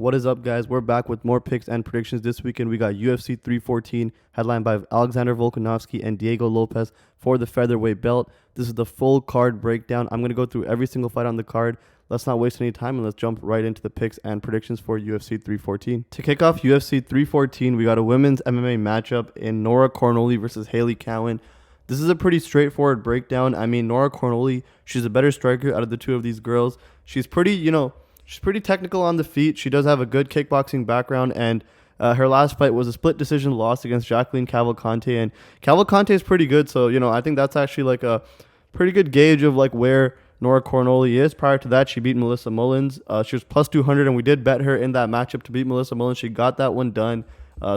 What is up, guys? We're back with more picks and predictions. This weekend, we got UFC 314, headlined by Alexander Volkanovski and Diego Lopes for the featherweight belt. This is the full card breakdown. I'm going to go through every single fight on the card. Let's not waste any time, and let's jump right into the picks and predictions for UFC 314. To kick off UFC 314, we got a women's MMA matchup in Nora Cornolle versus Hailey Cowan. This is a pretty straightforward breakdown. I mean, Nora Cornolle, she's a better striker out of the two of these girls. She's pretty, she's pretty technical on the feet. She does have a good kickboxing background, and her last fight was a split decision loss against Jacqueline Cavalcante, and Cavalcante is pretty good, so, I think that's actually like a pretty good gauge of like where Nora Cornolle is. Prior to that, she beat Melissa Mullins. She was plus 200, and we did bet her in that matchup to beat Melissa Mullins. She got that one done,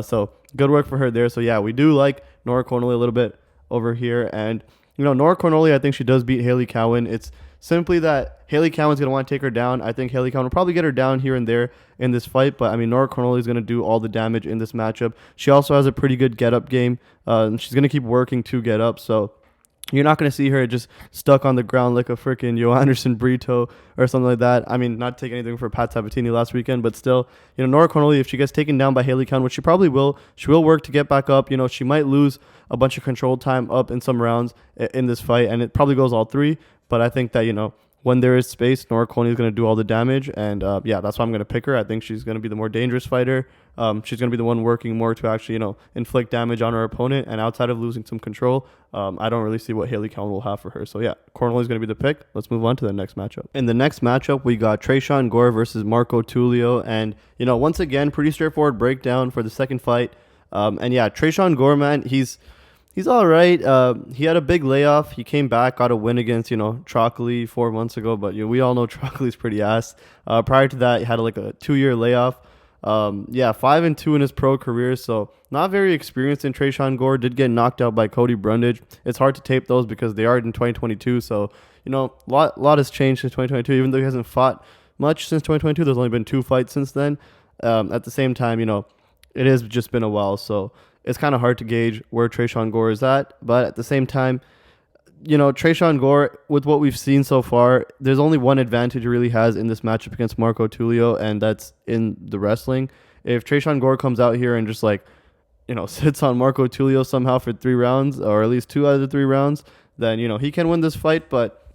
so good work for her there. So, yeah, we do like Nora Cornolle a little bit over here, and, Nora Cornolle, I think she does beat Hailey Cowan. It's simply that Hailey Cowan's going to want to take her down. I think Hailey Cowan will probably get her down here and there in this fight, but I mean, Nora Cornolle is going to do all the damage in this matchup. She also has a pretty good get-up game. She's going to keep working to get up, so you're not going to see her just stuck on the ground like a freaking Johannerson Brito or something like that. I mean, not take anything for Pat Sabatini last weekend, but still, Nora Cornolle, if she gets taken down by Hailey Cowan, which she probably will, she will work to get back up. She might lose a bunch of control time up in some rounds in this fight, and it probably goes all three. But I think that, when there is space, Nora Cornolle is going to do all the damage. And, that's why I'm going to pick her. I think she's going to be the more dangerous fighter. She's going to be the one working more to actually, inflict damage on her opponent. And outside of losing some control, I don't really see what Hailey Cowan will have for her. So, yeah, Cornolle is going to be the pick. Let's move on to the next matchup. In the next matchup, we got Tresean Gore versus Marco Tulio. And, once again, pretty straightforward breakdown for the second fight. Tresean Gore, man, He's all right. He had a big layoff. He came back, got a win against, Trockley 4 months ago. But we all know Trockley's pretty ass. Prior to that, he had like a 2-year layoff. 5-2 in his pro career. So not very experienced in Tresean Gore. Did get knocked out by Cody Brundage. It's hard to tape those because they are in 2022. So, lot has changed since 2022. Even though he hasn't fought much since 2022, there's only been 2 fights since then. At the same time, it has just been a while. So it's kind of hard to gauge where Tresean Gore is at. But at the same time, Tresean Gore, with what we've seen so far, there's only one advantage he really has in this matchup against Marco Tulio, and that's in the wrestling. If Tresean Gore comes out here and just sits on Marco Tulio somehow for 3 rounds, or at least 2 out of the 3 rounds, then, he can win this fight. But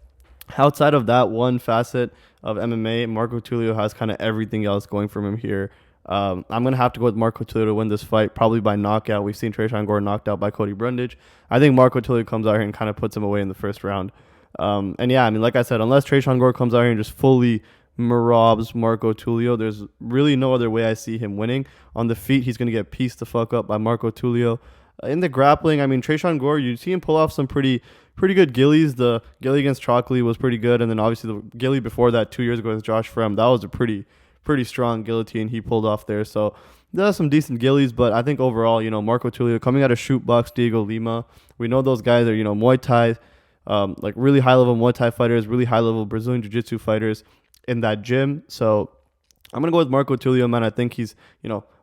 outside of that one facet of MMA, Marco Tulio has kind of everything else going for him here. I'm going to have to go with Marco Tulio to win this fight, probably by knockout. We've seen Tresean Gore knocked out by Cody Brundage. I think Marco Tulio comes out here and kind of puts him away in the first round. Like I said, unless Tresean Gore comes out here and just fully robs Marco Tulio, there's really no other way I see him winning. On the feet, he's going to get pieced the fuck up by Marco Tulio. In the grappling, Tresean Gore, you see him pull off some pretty good gillies. The gilly against Trockley was pretty good, and then obviously the gilly before that 2 years ago against Josh Frem, that was a pretty strong guillotine he pulled off there. So there's some decent gillies, but I think overall, Marco Tulio coming out of Shoot Box, Diego Lima, we know those guys are, Muay Thai, like really high level Muay Thai fighters, really high level Brazilian Jiu-Jitsu fighters in that gym. So I'm going to go with Marco Tulio, man. I think he's,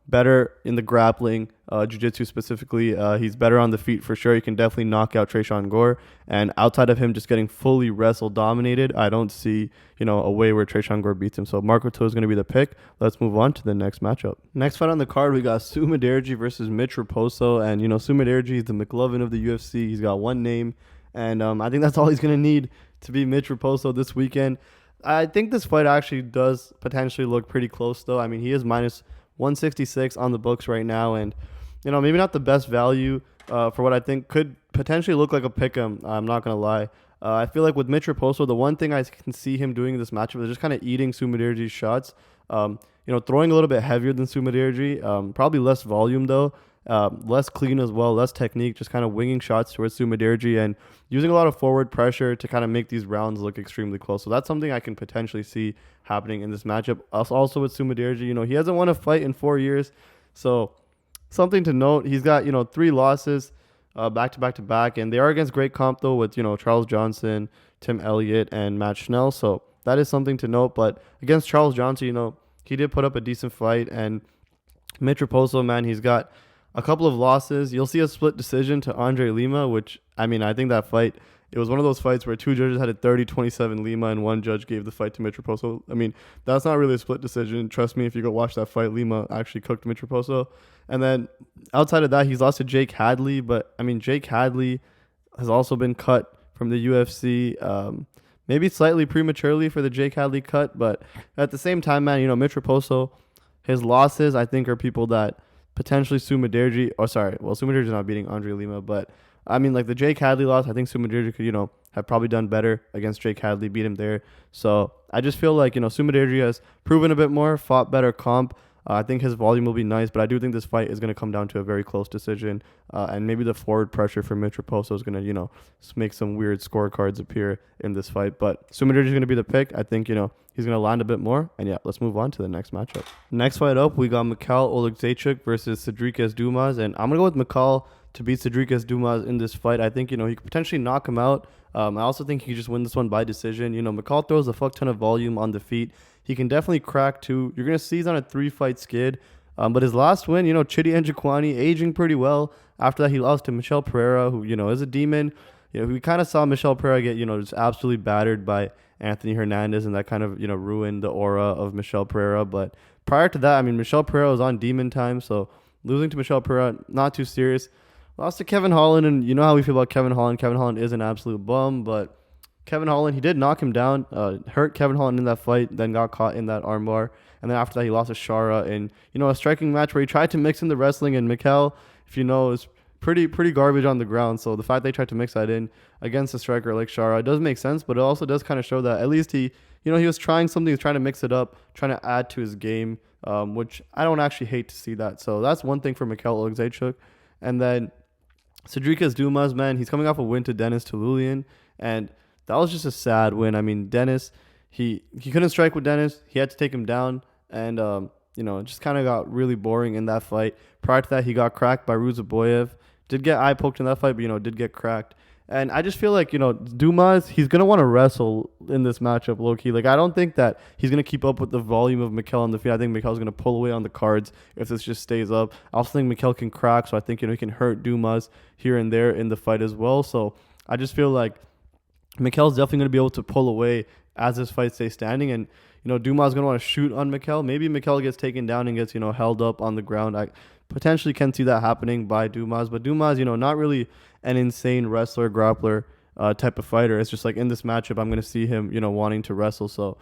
better in the grappling, jiu-jitsu specifically. He's better on the feet for sure. He can definitely knock out Tresean Gore. And outside of him just getting fully wrestle dominated, I don't see, a way where Tresean Gore beats him. So Marco Tulio is going to be the pick. Let's move on to the next matchup. Next fight on the card, we got Sumudaerji versus Mitch Raposo. And, Sumudaerji is the McLovin of the UFC. He's got one name. And I think that's all he's going to need to be Mitch Raposo this weekend. I think this fight actually does potentially look pretty close, though. He is minus 166 on the books right now, and maybe not the best value for what I think could potentially look like a pick'em. I'm not gonna lie. I feel like with Mitch Raposo, the one thing I can see him doing in this matchup is just kind of eating Sumudaerji's shots. Throwing a little bit heavier than Sumudaerji, probably less volume though, less clean as well, less technique, just kind of winging shots towards Sumudaerji and using a lot of forward pressure to kind of make these rounds look extremely close. So that's something I can potentially see happening in this matchup. Also with Sumudaerji, he hasn't won a fight in 4 years. So something to note, he's got, 3 losses back to back, and they are against great comp though with, Charles Johnson, Tim Elliott, and Matt Schnell. So that is something to note. But against Charles Johnson, he did put up a decent fight, and Mitch Raposo, man, he's got a couple of losses. You'll see a split decision to Andre Lima, which, I think that fight it was one of those fights where two judges had a 30-27 Lima and one judge gave the fight to Mitch Raposo. I mean, that's not really a split decision. Trust me, if you go watch that fight, Lima actually cooked Mitch Raposo. And then outside of that, he's lost to Jake Hadley. But, I mean, Jake Hadley has also been cut from the UFC. Maybe slightly prematurely for the Jake Hadley cut. But at the same time, man, Mitch Raposo, his losses, I think, are people that potentially Sumudaerji, Sumudaerji's not beating Andre Lima, but I mean, like the Jake Hadley loss, I think Sumudaerji could, have probably done better against Jake Hadley, beat him there. So I just feel like, Sumudaerji has proven a bit more, fought better comp. I think his volume will be nice, but I do think this fight is going to come down to a very close decision. And maybe the forward pressure for Mitch Raposo is going to, make some weird scorecards appear in this fight. But Sumudaerji is going to be the pick. I think, he's going to land a bit more. And yeah, let's move on to the next matchup. Next fight up, we got Michal Oleksiejczuk versus Sedriques Dumas. And I'm going to go with Michal to beat Sedriques Dumas in this fight. I think, he could potentially knock him out. I also think he could just win this one by decision. Michal throws a fuck ton of volume on the feet. He can definitely crack too. You're going to see he's on a 3-fight skid. But his last win, Chidi Njokuani aging pretty well. After that, he lost to Michel Pereira, who, is a demon. We kind of saw Michel Pereira get, just absolutely battered by Anthony Hernandez, and that kind of, ruined the aura of Michel Pereira. But prior to that, I mean, Michel Pereira was on demon time. So losing to Michel Pereira, not too serious. Lost to Kevin Holland, and you know how we feel about Kevin Holland. Kevin Holland is an absolute bum, but Kevin Holland, he did knock him down, hurt Kevin Holland in that fight, then got caught in that armbar. And then after that, he lost to Shara in, a striking match where he tried to mix in the wrestling. And Michal, if you know, is pretty garbage on the ground. So the fact they tried to mix that in against a striker like Shara, it does make sense, but it also does kind of show that at least he was trying something. He was trying to mix it up, trying to add to his game, which I don't actually hate to see that. So that's one thing for Michal Oleksiejczuk. And then Sedriques Dumas, man, he's coming off a win to Dennis Julian, and that was just a sad win. I mean, Dennis, he couldn't strike with Dennis. He had to take him down, and it just kind of got really boring in that fight. Prior to that, he got cracked by Ruzaboyev. Did get eye poked in that fight, but did get cracked. And I just feel like, Dumas, he's going to want to wrestle in this matchup, low-key. Like, I don't think that he's going to keep up with the volume of Michal on the feet. I think Michal's going to pull away on the cards if this just stays up. I also think Michal can crack, so I think, he can hurt Dumas here and there in the fight as well. So I just feel like Michal's definitely going to be able to pull away as this fight stays standing. And, Dumas is going to want to shoot on Michal. Maybe Michal gets taken down and gets, held up on the ground. I potentially can see that happening by Dumas. But Dumas, not really an insane wrestler, grappler type of fighter. It's just like in this matchup, I'm going to see him, wanting to wrestle. So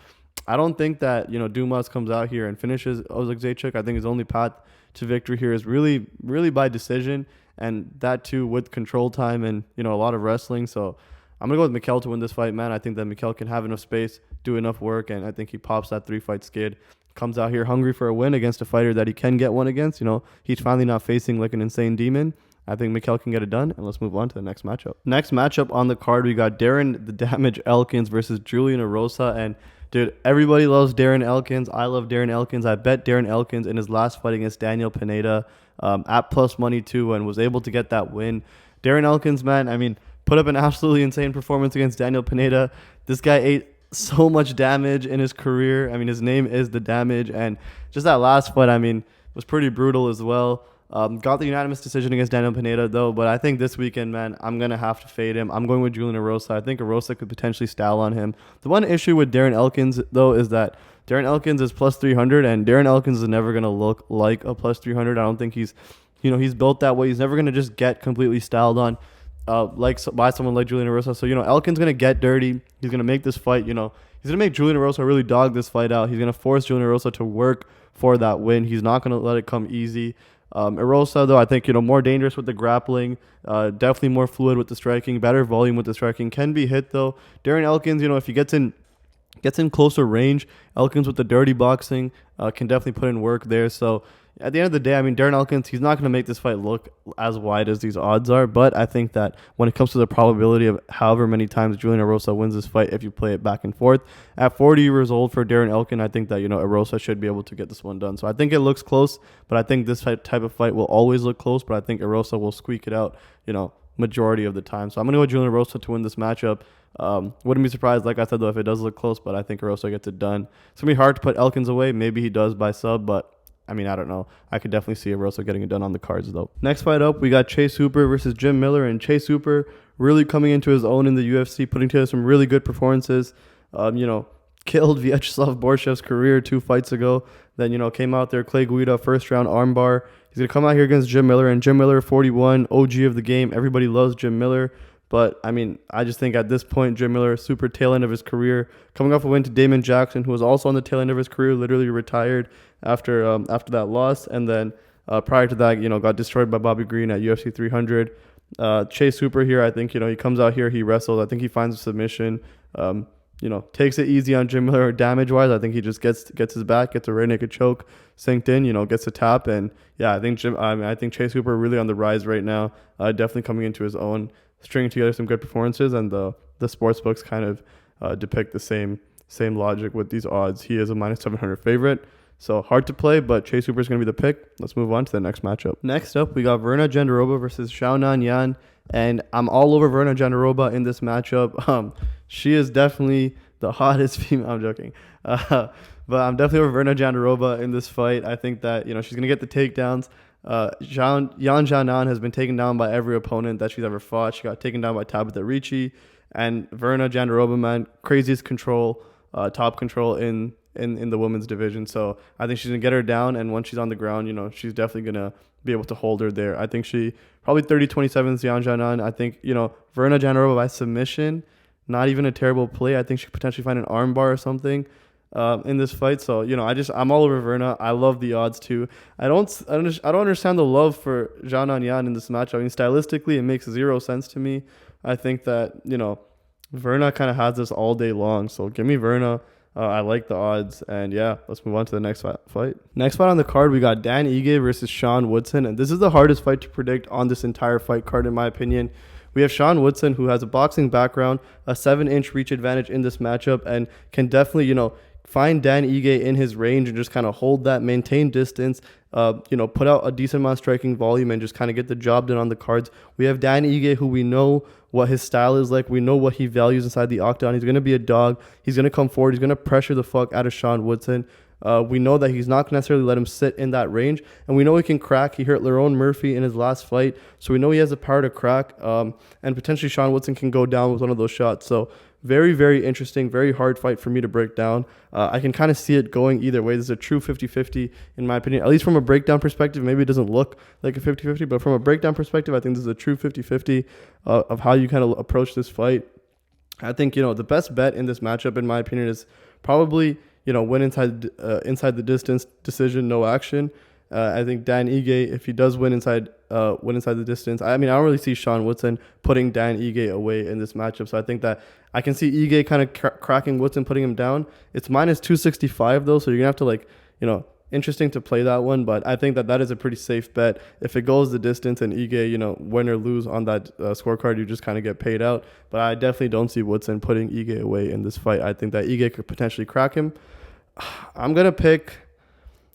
I don't think that, Dumas comes out here and finishes Oleksiejczuk. I think his only path to victory here is really, really by decision. And that too with control time and, a lot of wrestling. So I'm going to go with Michal to win this fight, man. I think that Michal can have enough space, do enough work, and I think he pops that 3-fight skid. Comes out here hungry for a win against a fighter that he can get one against. He's finally not facing like an insane demon. I think Michal can get it done, and let's move on to the next matchup. Next matchup on the card, we got Darren the Damage Elkins versus Julian Erosa. And, dude, everybody loves Darren Elkins. I love Darren Elkins. I bet Darren Elkins in his last fight against Daniel Pineda at plus money too, and was able to get that win. Darren Elkins, man, I mean, put up an absolutely insane performance against Daniel Pineda. This guy ate so much damage in his career. I mean, his name is The Damage, and just that last fight, I mean, was pretty brutal as well. Got the unanimous decision against Daniel Pineda, though, but I think this weekend, man, I'm going to have to fade him. I'm going with Julian Erosa. I think Erosa could potentially style on him. The one issue with Darren Elkins, though, is that Darren Elkins is plus 300, and Darren Elkins is never going to look like a plus 300. I don't think he's built that way. He's never going to just get completely styled on by someone like Julian Erosa. So, Elkins going to get dirty. He's going to make this fight, he's going to make Julian Erosa really dog this fight out. He's going to force Julian Erosa to work for that win. He's not going to let it come easy. Erosa, though, I think, more dangerous with the grappling, definitely more fluid with the striking, better volume with the striking, can be hit, though. Darren Elkins, if he gets in closer range, Elkins with the dirty boxing can definitely put in work there. So at the end of the day, I mean, Darren Elkins, he's not going to make this fight look as wide as these odds are, but I think that when it comes to the probability of however many times Julian Erosa wins this fight, if you play it back and forth, at 40 years old for Darren Elkins, I think that, Erosa should be able to get this one done. So I think it looks close, but I think this type of fight will always look close, but I think Erosa will squeak it out, majority of the time. So I'm going to go with Julian Erosa to win this matchup. Wouldn't be surprised, like I said, though, if it does look close, but I think Erosa gets it done. It's going to be hard to put Elkins away. Maybe he does by sub, but I mean, I don't know. I could definitely see Erosa getting it done on the cards, though. Next fight up, we got Chase Hooper versus Jim Miller. And Chase Hooper really coming into his own in the UFC, putting together some really good performances. Killed Vyacheslav Borshev's career 2 fights ago. Then, came out there, Clay Guida, first round armbar. He's going to come out here against Jim Miller. And Jim Miller, 41, OG of the game. Everybody loves Jim Miller. But, I mean, I just think at this point, Jim Miller, super tail end of his career. Coming off a win to Damon Jackson, who was also on the tail end of his career, literally retired after that loss. And then prior to that, got destroyed by Bobby Green at UFC 300. Chase Hooper here, I think, he comes out here, he wrestles. I think he finds a submission. Takes it easy on Jim Miller damage-wise. I think he just gets his back, gets a rear naked choke synced in, gets a tap. And, yeah, I think Chase Hooper really on the rise right now, definitely coming into his own, stringing together some good performances. And the sports books kind of depict the same logic with these odds. He is a minus 700 favorite. So hard to play, but Chase Hooper is going to be the pick. Let's move on to the next matchup. Next up, we got Virna Jandiroba versus Xiaonan Yan. And I'm all over Virna Jandiroba in this matchup. She is definitely the hottest female. I'm joking. But I'm definitely over Virna Jandiroba in this fight. I think that, she's going to get the takedowns. Xiaonan has been taken down by every opponent that she's ever fought. She got taken down by Tabitha Ricci. And Virna Jandiroba, man, craziest control, top control in the women's division. So I think she's going to get her down. And once she's on the ground, she's definitely going to be able to hold her there. I think she probably 30-27 Xiaonan. I think, Virna Jandiroba by submission, not even a terrible play. I think she could potentially find an armbar or something in this fight. So, I'm all over Virna. I love the odds too. I don't understand the love for Xiaonan Yan in this match. I mean, stylistically, it makes zero sense to me. I think that, Virna kind of has this all day long. So give me Virna. I like the odds. And yeah, let's move on to the next fight. Next fight on the card, we got Dan Ige versus Sean Woodson. And this is the hardest fight to predict on this entire fight card, in my opinion. We have Sean Woodson, who has a boxing background, a 7-inch reach advantage in this matchup, and can definitely, find Dan Ige in his range and just kind of hold that, maintain distance, put out a decent amount of striking volume and just kind of get the job done on the cards. We have Dan Ige, who we know what his style is like. We know what he values inside the octagon. He's going to be a dog. He's going to come forward. He's going to pressure the fuck out of Sean Woodson. We know that he's not going to necessarily let him sit in that range. And we know he can crack. He hurt Lerone Murphy in his last fight. So we know he has the power to crack. And potentially Sean Woodson can go down with one of those shots. So very, very interesting, very hard fight for me to break down. I can kind of see it going either way. This is a true 50-50 in my opinion. At least from a breakdown perspective, maybe it doesn't look like a 50-50. But from a breakdown perspective, I think this is a true 50-50 of how you kind of approach this fight. I think, the best bet in this matchup, in my opinion, is probably, win inside the distance, decision, no action. I think Dan Ige, if he does win inside the distance, I don't really see Sean Woodson putting Dan Ige away in this matchup. So I think that I can see Ige kind of cracking Woodson, putting him down. It's minus 265 though, so you're gonna have to interesting to play that one. But I think that is a pretty safe bet. If it goes the distance and Ige, win or lose on that scorecard, you just kind of get paid out. But I definitely don't see Woodson putting Ige away in this fight. I think that Ige could potentially crack him. I'm gonna pick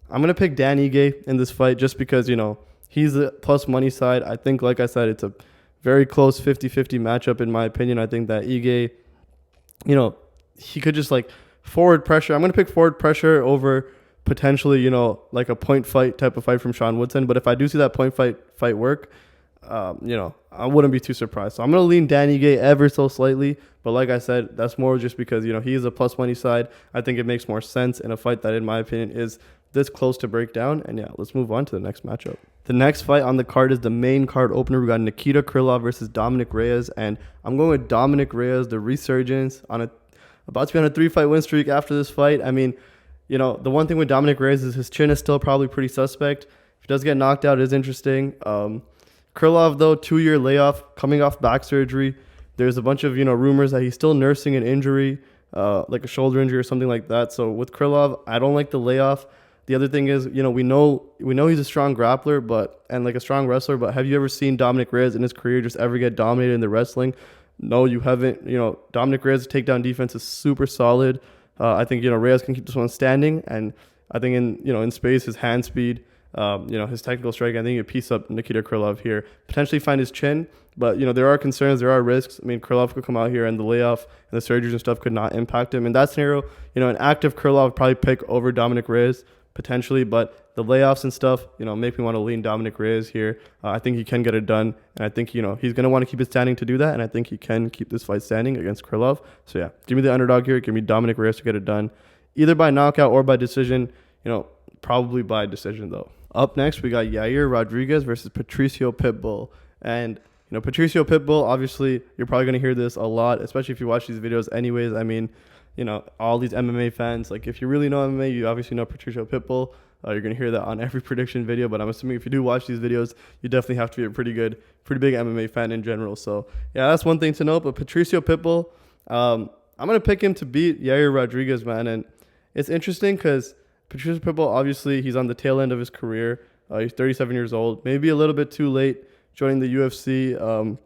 Dan Ige in this fight just because, he's the plus money side. I think, like I said, it's a very close 50-50 matchup in my opinion. I think that Ige, he could just forward pressure. I'm going to pick forward pressure over potentially, like a point fight type of fight from Sean Woodson. But if I do see that point fight work, I wouldn't be too surprised. So I'm going to lean Dan Ige ever so slightly. But like I said, that's more just because, he is a plus money side. I think it makes more sense in a fight that, in my opinion, is this close to break down. And yeah, let's move on to the next matchup. The next fight on the card is the main card opener. We got Nikita Krylov versus Dominic Reyes. And I'm going with Dominic Reyes, the resurgence, about to be on a 3-fight win streak after this fight. I mean, the one thing with Dominic Reyes is his chin is still probably pretty suspect. If he does get knocked out, it is interesting. Krylov, though, 2-year layoff, coming off back surgery. There's a bunch of, rumors that he's still nursing an injury, like a shoulder injury or something like that. So with Krylov, I don't like the layoff. The other thing is, we know he's a strong grappler, and a strong wrestler, but have you ever seen Dominic Reyes in his career just ever get dominated in the wrestling? No, you haven't. Dominic Reyes' takedown defense is super solid. I think, Reyes can keep this one standing, and I think in space, his hand speed, his technical strike, I think he piece up Nikita Krylov here, potentially find his chin, but, there are concerns, there are risks. I mean, Krylov could come out here and the layoff and the surgeries and stuff could not impact him. In that scenario, an active Krylov would probably pick over Dominic Reyes. potentially, but the layoffs and stuff, make me want to lean Dominic Reyes here. I think he can get it done, and I think, he's going to want to keep it standing to do that, and I think he can keep this fight standing against Krylov. So, yeah, give me the underdog here. Give me Dominic Reyes to get it done, either by knockout or by decision, probably by decision, though. Up next, we got Yair Rodriguez versus Patricio Pitbull, and Patricio Pitbull, obviously, you're probably going to hear this a lot, especially if you watch these videos anyways. I mean, all these MMA fans, like if you really know MMA, you obviously know Patricio Pitbull. You're going to hear that on every prediction video, but I'm assuming if you do watch these videos, you definitely have to be a pretty big MMA fan in general. So, yeah, that's one thing to note. But Patricio Pitbull, I'm going to pick him to beat Yair Rodriguez, man. And it's interesting because Patricio Pitbull, obviously, he's on the tail end of his career. He's 37 years old, maybe a little bit too late joining the UFC.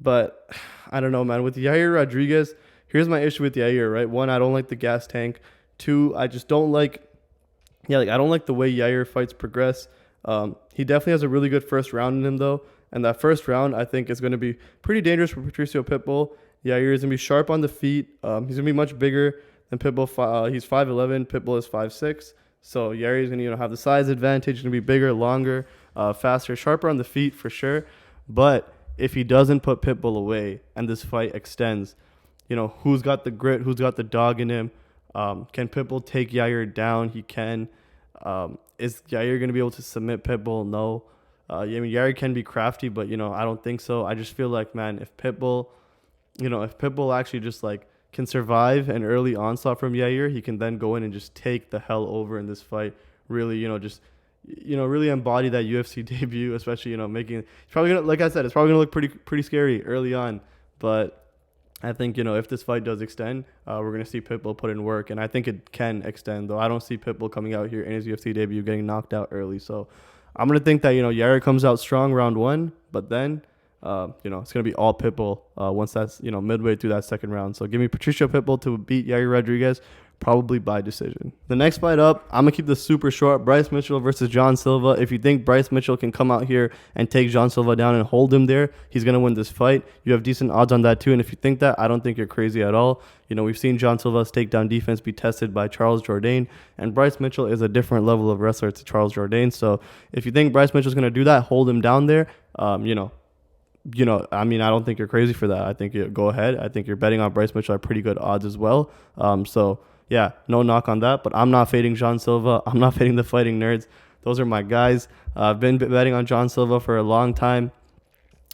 But I don't know, man. With Yair Rodriguez, here's my issue with Yair, right? One, I don't like the gas tank. Two, I just don't like, I don't like the way Yair fights progress. He definitely has a really good first round in him, though. And that first round, I think, is going to be pretty dangerous for Patricio Pitbull. Yair is going to be sharp on the feet. He's going to be much bigger than Pitbull. He's 5'11". Pitbull is 5'6". So Yair is going to have the size advantage. He's going to be bigger, longer, faster, sharper on the feet for sure. But if he doesn't put Pitbull away and this fight extends, who's got the grit, who's got the dog in him? Can Pitbull take Yair down? He can. Is Yair going to be able to submit Pitbull? No. Yair can be crafty, but, I don't think so. I just feel like, man, if Pitbull actually just can survive an early onslaught from Yair, he can then go in and just take the hell over in this fight. Really, really embody that UFC debut, especially, making, it's probably going to, like I said, it's probably going to look pretty scary early on, but I think, if this fight does extend, we're going to see Pitbull put in work, and I think it can extend, though I don't see Pitbull coming out here in his UFC debut getting knocked out early. So I'm going to think that, Yair comes out strong round one, but then, it's going to be all Pitbull once that's, midway through that second round. So give me Patricio Pitbull to beat Yair Rodriguez, probably by decision. The next fight up, I'm going to keep this super short. Bryce Mitchell versus John Silva. If you think Bryce Mitchell can come out here and take John Silva down and hold him there, he's going to win this fight. You have decent odds on that too. And if you think that, I don't think you're crazy at all. We've seen John Silva's takedown defense be tested by Charles Jourdain, and Bryce Mitchell is a different level of wrestler to Charles Jourdain. So if you think Bryce Mitchell's going to do that, hold him down there, I don't think you're crazy for that. I think you go ahead. I think you're betting on Bryce Mitchell at pretty good odds as well. So yeah, no knock on that, but I'm not fading John Silva. I'm not fading the Fighting Nerds. Those are my guys. I've been betting on John Silva for a long time.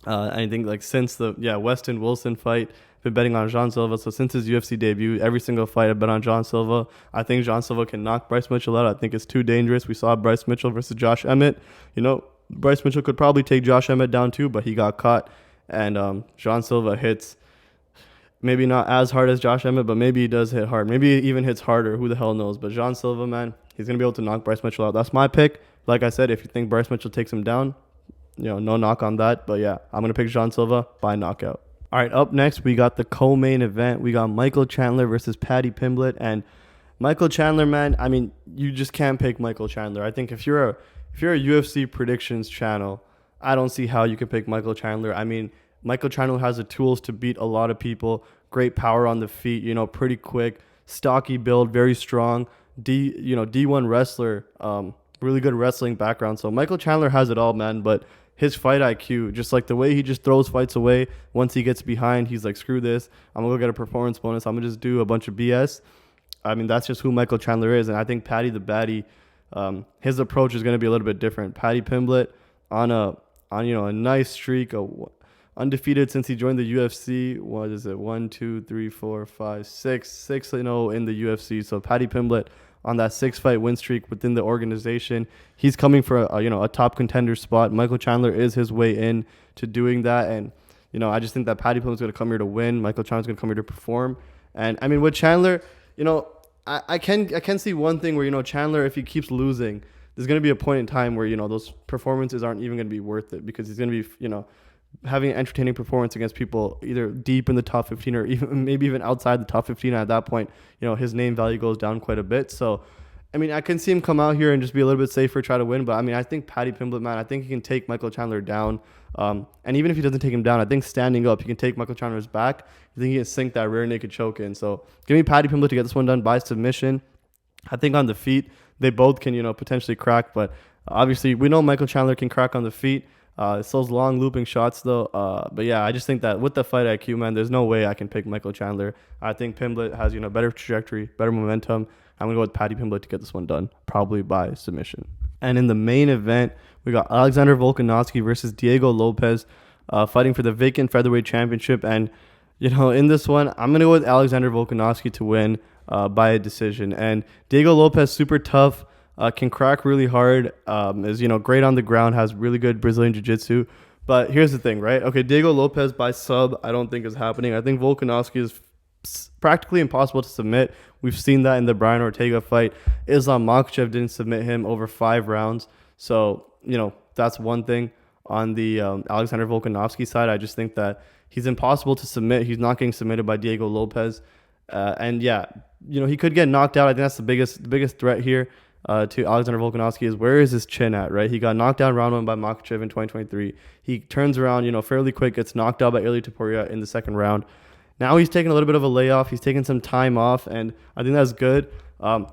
I think since the Weston Wilson fight, I've been betting on John Silva. So since his UFC debut, every single fight I've bet on John Silva. I think John Silva can knock Bryce Mitchell out. I think it's too dangerous. We saw Bryce Mitchell versus Josh Emmett. Bryce Mitchell could probably take Josh Emmett down too, but he got caught. And John Silva hits maybe not as hard as Josh Emmett, but maybe he does hit hard. Maybe he even hits harder. Who the hell knows? But John Silva, man, he's going to be able to knock Bryce Mitchell out. That's my pick. Like I said, if you think Bryce Mitchell takes him down, no knock on that. But yeah, I'm going to pick John Silva by knockout. All right, up next, we got the co-main event. We got Michael Chandler versus Paddy Pimblett. And Michael Chandler, man, I mean, you just can't pick Michael Chandler. I think if you're a UFC predictions channel, I don't see how you can pick Michael Chandler. I mean, Michael Chandler has the tools to beat a lot of people. Great power on the feet, pretty quick, stocky build, very strong. D1 wrestler, really good wrestling background. So Michael Chandler has it all, man. But his fight IQ, just the way he just throws fights away once he gets behind, he's like, screw this. I'm going to go get a performance bonus. I'm going to just do a bunch of BS. I mean, that's just who Michael Chandler is. And I think Paddy the Baddy, his approach is going to be a little bit different. Paddy Pimblett on a nice streak, undefeated since he joined the UFC. What is it? 1, 2, 3, 4, 5, 6, 6-0 in the UFC. So Paddy Pimblett on that 6-fight win streak within the organization. He's coming for a top contender spot. Michael Chandler is his way in to doing that, and I just think that Paddy Pimblett's going to come here to win. Michael Chandler's going to come here to perform. And I mean, with Chandler, I can see one thing where Chandler, if he keeps losing, there's going to be a point in time where those performances aren't even going to be worth it, because he's going to be having an entertaining performance against people either deep in the top 15 or even outside the top 15. At that point, his name value goes down quite a bit. So, I mean, I can see him come out here and just be a little bit safer, try to win. But, I mean, I think Paddy Pimblett, man, I think he can take Michael Chandler down. And even if he doesn't take him down, I think standing up, he can take Michael Chandler's back. I think he can sink that rear naked choke in. So, give me Paddy Pimblett to get this one done by submission. I think on the feet, they both can, potentially crack. But obviously, we know Michael Chandler can crack on the feet. It's those long looping shots, though. But yeah, I just think that with the fight IQ, man, there's no way I can pick Michael Chandler. I think Pimblett has, better trajectory, better momentum. I'm going to go with Paddy Pimblett to get this one done, probably by submission. And in the main event, we got Alexander Volkanovski versus Diego Lopes fighting for the vacant featherweight championship. And, in this one, I'm going to go with Alexander Volkanovski to win by a decision. And Diego Lopes, super tough, can crack really hard, is, great on the ground, has really good Brazilian jiu-jitsu. But here's the thing, right? Okay, Diego Lopes by sub, I don't think is happening. I think Volkanovski is practically impossible to submit. We've seen that in the Brian Ortega fight. Islam Makhachev didn't submit him over 5 rounds. So, that's one thing. On the Alexander Volkanovski side, I just think that he's impossible to submit. He's not getting submitted by Diego Lopes. And yeah, he could get knocked out. I think that's the biggest threat here to Alexander Volkanovski is where is his chin at, right? He got knocked down round 1 by Makhachev in 2023. He turns around, fairly quick, gets knocked out by Ilia Topuria in the second round. Now he's taking a little bit of a layoff. He's taking some time off, and I think that's good.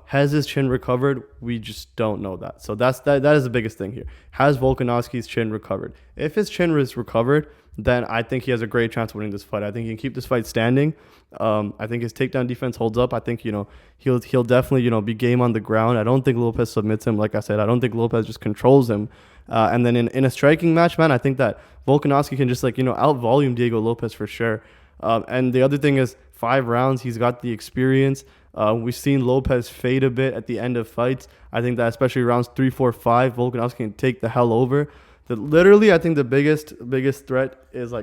Has his chin recovered? We just don't know that. So that is the biggest thing here. Has Volkanovski's chin recovered? If his chin is recovered, then I think he has a great chance of winning this fight. I think he can keep this fight standing. I think his takedown defense holds up. I think, he'll definitely, be game on the ground. I don't think Lopes submits him. Like I said, I don't think Lopes just controls him. And then in a striking match, man, I think that Volkanovski can just out-volume Diego Lopes for sure. And the other thing is 5 rounds. He's got the experience. We've seen Lopes fade a bit at the end of fights. I think that especially rounds 3, 4, 5, Volkanovski can take the hell over. Literally, I think the biggest threat is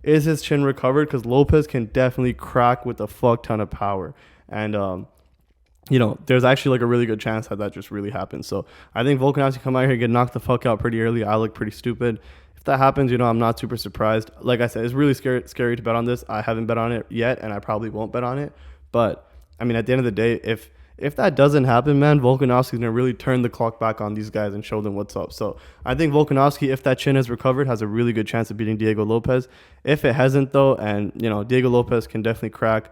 is his chin recovered? Because Lopes can definitely crack with a fuck ton of power. And, there's actually a really good chance that just really happens. So I think Volkanovski come out here and get knocked the fuck out pretty early. I look pretty stupid. If that happens, I'm not super surprised. Like I said, it's really scary to bet on this. I haven't bet on it yet, and I probably won't bet on it. But, I mean, at the end of the day, if that doesn't happen, man, Volkanovski's going to really turn the clock back on these guys and show them what's up. So I think Volkanovski, if that chin has recovered, has a really good chance of beating Diego Lopes. If it hasn't, though, and, Diego Lopes can definitely crack,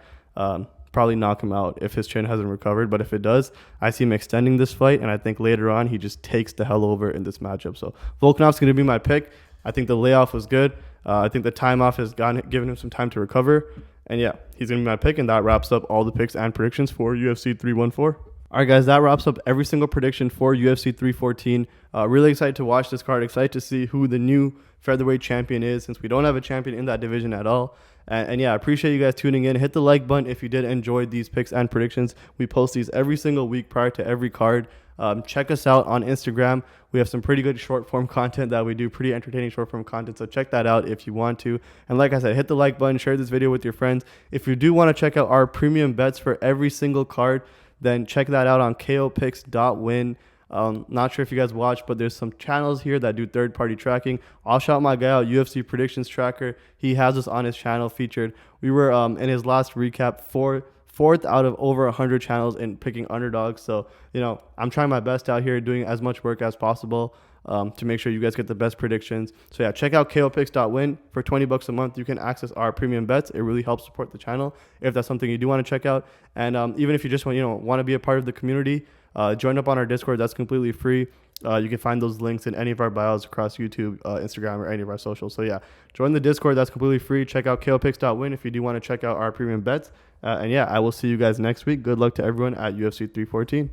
probably knock him out if his chin hasn't recovered. But if it does, I see him extending this fight, and I think later on he just takes the hell over in this matchup. So Volkanovski's going to be my pick. I think the layoff was good. I think the time off has given him some time to recover. And yeah, he's going to be my pick. And that wraps up all the picks and predictions for UFC 314. All right, guys, that wraps up every single prediction for UFC 314. Really excited to watch this card. Excited to see who the new featherweight champion is, since we don't have a champion in that division at all. And yeah, I appreciate you guys tuning in. Hit the like button if you did enjoy these picks and predictions. We post these every single week prior to every card. Check us out on Instagram. We have some pretty good short form content that we do, pretty entertaining short form content. So check that out if you want to. And like I said, hit the like button, share this video with your friends. If you do want to check out our premium bets for every single card, then check that out on kopicks.win. Not sure if you guys watch, but there's some channels here that do third-party tracking. I'll shout my guy out, UFC Predictions Tracker. He has us on his channel featured. We were in his last recap fourth out of over 100 channels in picking underdogs. So, I'm trying my best out here, doing as much work as possible to make sure you guys get the best predictions. So yeah, check out kopicks.win. For $20 a month, you can access our premium bets. It really helps support the channel if that's something you do want to check out. And even if you just want to be a part of the community, join up on our Discord. That's completely free. You can find those links in any of our bios across YouTube, Instagram, or any of our socials. So yeah, join the Discord. That's completely free. Check out kopicks.win if you do want to check out our premium bets. And yeah, I will see you guys next week. Good luck to everyone at UFC 314.